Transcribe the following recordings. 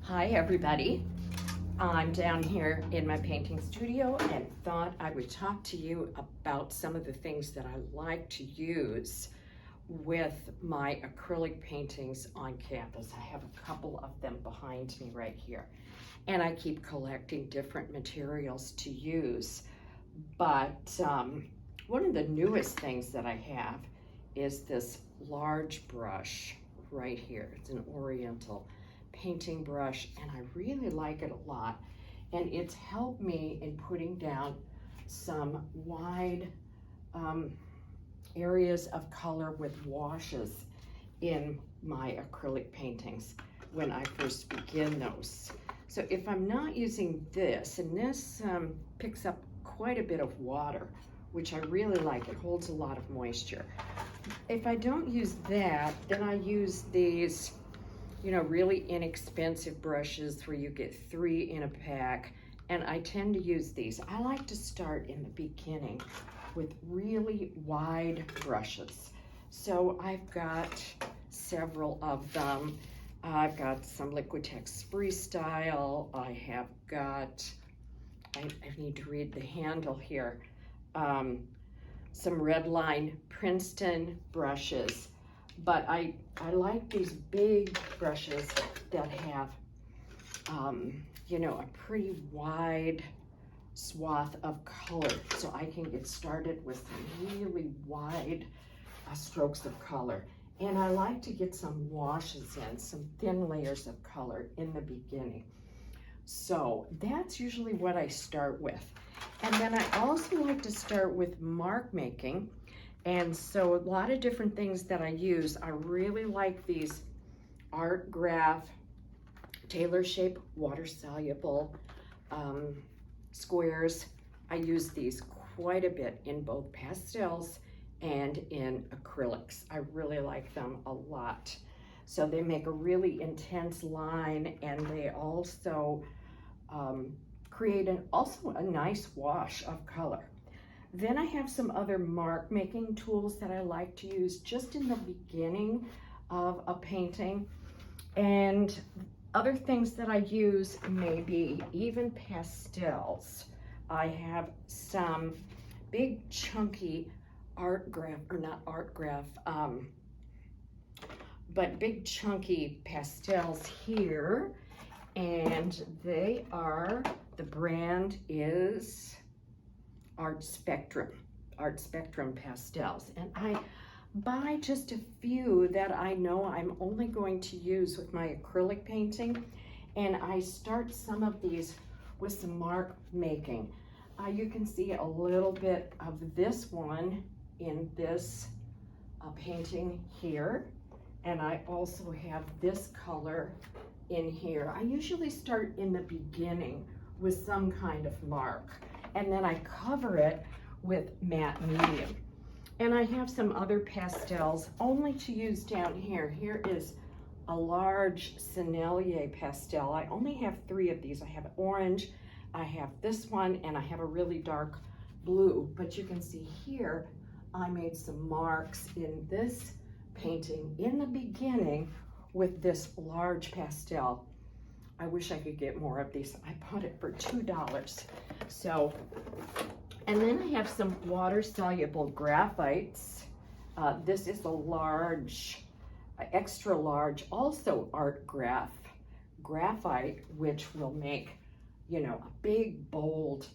Hi everybody, I'm down here in my painting studio and thought I would talk to you about some of the things that I like to use with my acrylic paintings on canvas. I have a couple of them behind me right here, and I keep collecting different materials to use. But one of the newest things that I have is this large brush right here. It's an Oriental painting brush, and I really like it a lot, and it's helped me in putting down some wide areas of color with washes in my acrylic paintings when I first begin those. So if I'm not using this, and this picks up quite a bit of water, which I really like, it holds a lot of moisture. If I don't use that, then I use these, you know, really inexpensive brushes where you get 3 in a pack, and I tend to use these. I like to start in the beginning with really wide brushes. So I've got several of them. I've got some Liquitex Freestyle. I have got, I need to read the handle here, some Redline Princeton brushes. But I like these big brushes that have, you know, a pretty wide swath of color, so I can get started with some really wide strokes of color. And I like to get some washes in, some thin layers of color in the beginning. So that's usually what I start with. And then I also like to start with mark making. And so a lot of different things that I use. I really like these Art Graph tailor shape water-soluble squares. I use these quite a bit in both pastels and in acrylics. I really like them a lot. So they make a really intense line, and they also create also a nice wash of color. Then I have some other mark making tools that I like to use just in the beginning of a painting. And other things that I use may be even pastels. I have some big chunky Art Graph, or not Art Graph, but big chunky pastels here. And they are, the brand is Art Spectrum pastels, and I buy just a few that I know I'm only going to use with my acrylic painting, and I start some of these with some mark making. You can see a little bit of this one in this painting here, and I also have this color in here. I usually start in the beginning with some kind of mark, and then I cover it with matte medium. And I have some other pastels only to use down here. Here is a large Sennelier pastel. I only have 3 of these. I have orange, I have this one, and I have a really dark blue. But you can see here, I made some marks in this painting in the beginning with this large pastel. I wish I could get more of these. I bought it for $2. So, and then I have some water-soluble graphites. This is a large, extra large, also Art Graph graphite, which will make, you know, a big, bold,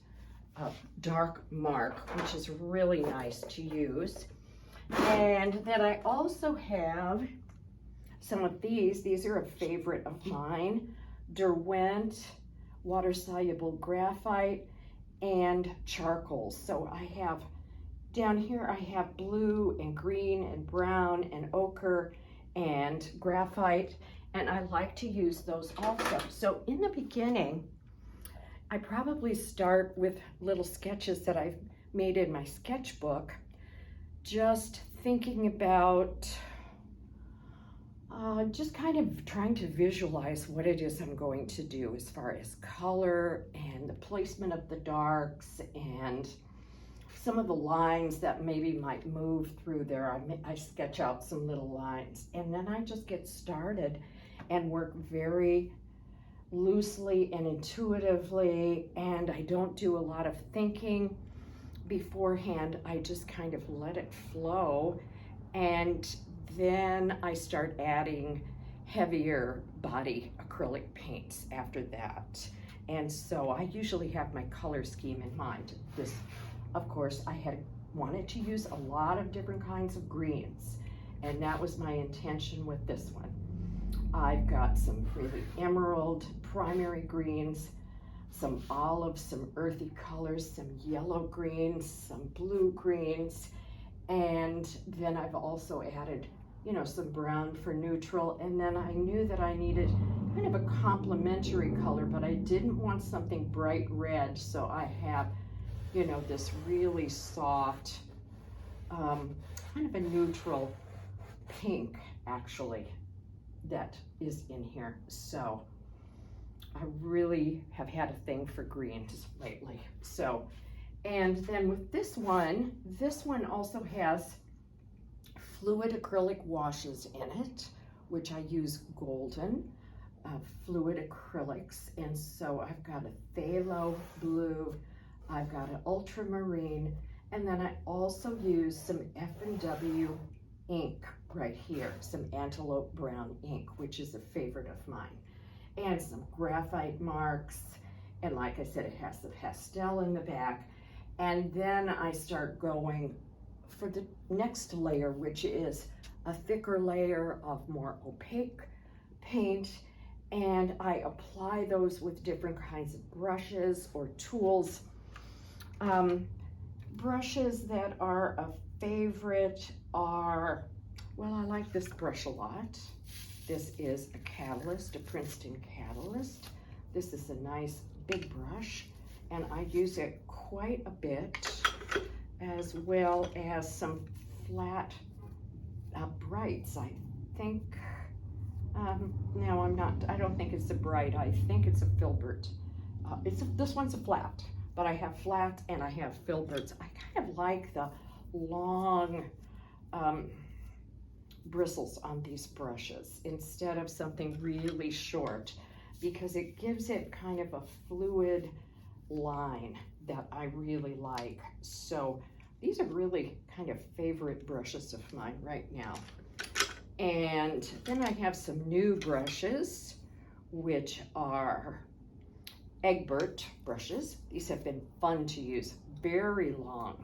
dark mark, which is really nice to use. And then I also have some of these. These are a favorite of mine. Derwent water-soluble graphite and charcoals. So I have down here, I have blue and green and brown and ochre and graphite, and I like to use those also. So in the beginning, I probably start with little sketches that I've made in my sketchbook, just thinking about just kind of trying to visualize what it is I'm going to do as far as color and the placement of the darks and some of the lines that maybe might move through there. I sketch out some little lines, and then I just get started and work very loosely and intuitively, and I don't do a lot of thinking beforehand. I just kind of let it flow, and then I start adding heavier body acrylic paints after that. And so I usually have my color scheme in mind. This, of course, I had wanted to use a lot of different kinds of greens, and that was my intention with this one. I've got some really emerald primary greens, some olive, some earthy colors, some yellow greens, some blue greens, and then I've also added, you know, some brown for neutral. And then I knew that I needed kind of a complementary color, but I didn't want something bright red, so I have, you know, this really soft, kind of a neutral pink, actually, that is in here. So I really have had a thing for greens lately. So, and then with this one also has fluid acrylic washes in it, which I use golden fluid acrylics. And so I've got a phthalo blue, I've got an ultramarine, and then I also use some F&W ink right here, some antelope brown ink, which is a favorite of mine, and some graphite marks. And like I said, it has the pastel in the back. And then I start going for the next layer, which is a thicker layer of more opaque paint. And I apply those with different kinds of brushes or tools. Brushes that are a favorite are, well, I like this brush a lot. This is a Catalyst, a Princeton Catalyst. This is a nice big brush, and I use it quite a bit, as well as some flat brights. I think, no, I don't think it's a bright. I think it's a filbert. This one's a flat, but I have flat and I have filberts. I kind of like the long bristles on these brushes instead of something really short, because it gives it kind of a fluid line that I really like. So these are really kind of favorite brushes of mine right now. And then I have some new brushes, which are Egbert brushes. These have been fun to use. Very long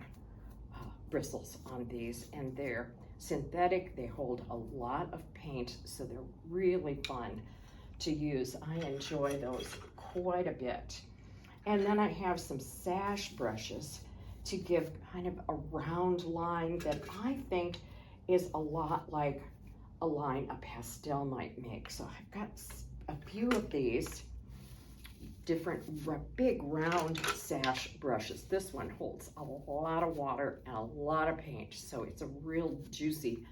bristles on these, and they're synthetic. They hold a lot of paint, so they're really fun to use. I enjoy those quite a bit. And then I have some Sash brushes to give kind of a round line that I think is a lot like a line a pastel might make. So I've got a few of these different big round Sash brushes. This one holds a lot of water and a lot of paint, so it's a real juicy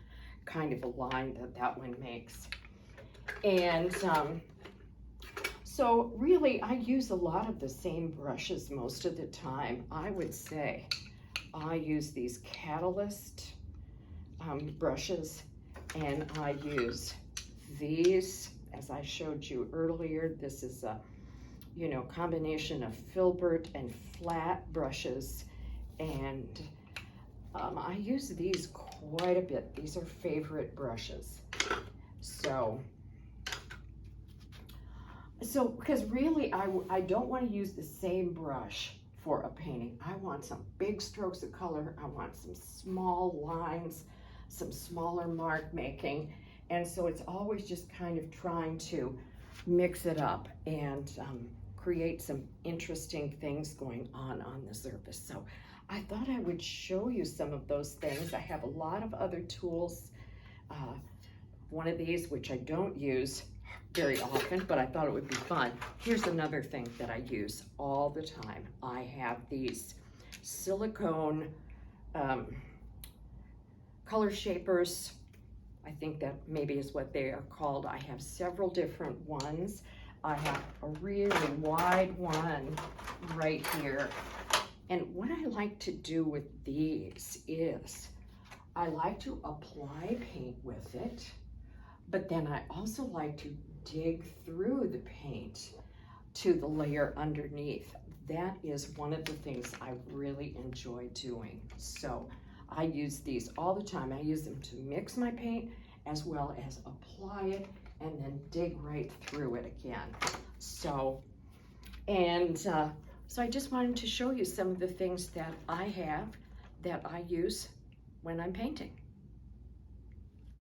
kind of a line that one makes. And so really I use a lot of the same brushes most of the time. I would say I use these Catalyst brushes, and I use these, as I showed you earlier. This is a, you know, combination of filbert and flat brushes, and I use these quite a bit. These are favorite brushes. So because really I don't want to use the same brush for a painting. I want some big strokes of color. I want some small lines, some smaller mark making. And so it's always just kind of trying to mix it up and create some interesting things going on the surface. So I thought I would show you some of those things. I have a lot of other tools. One of these, which I don't use very often, but I thought it would be fun. Here's another thing that I use all the time. I have these silicone color shapers. I think that maybe is what they are called. I have several different ones. I have a really wide one right here. And what I like to do with these is I like to apply paint with it, but then I also like to dig through the paint to the layer underneath. That is one of the things I really enjoy doing. So I use these all the time. I use them to mix my paint as well as apply it and then dig right through it again. So, so I just wanted to show you some of the things that I have that I use when I'm painting.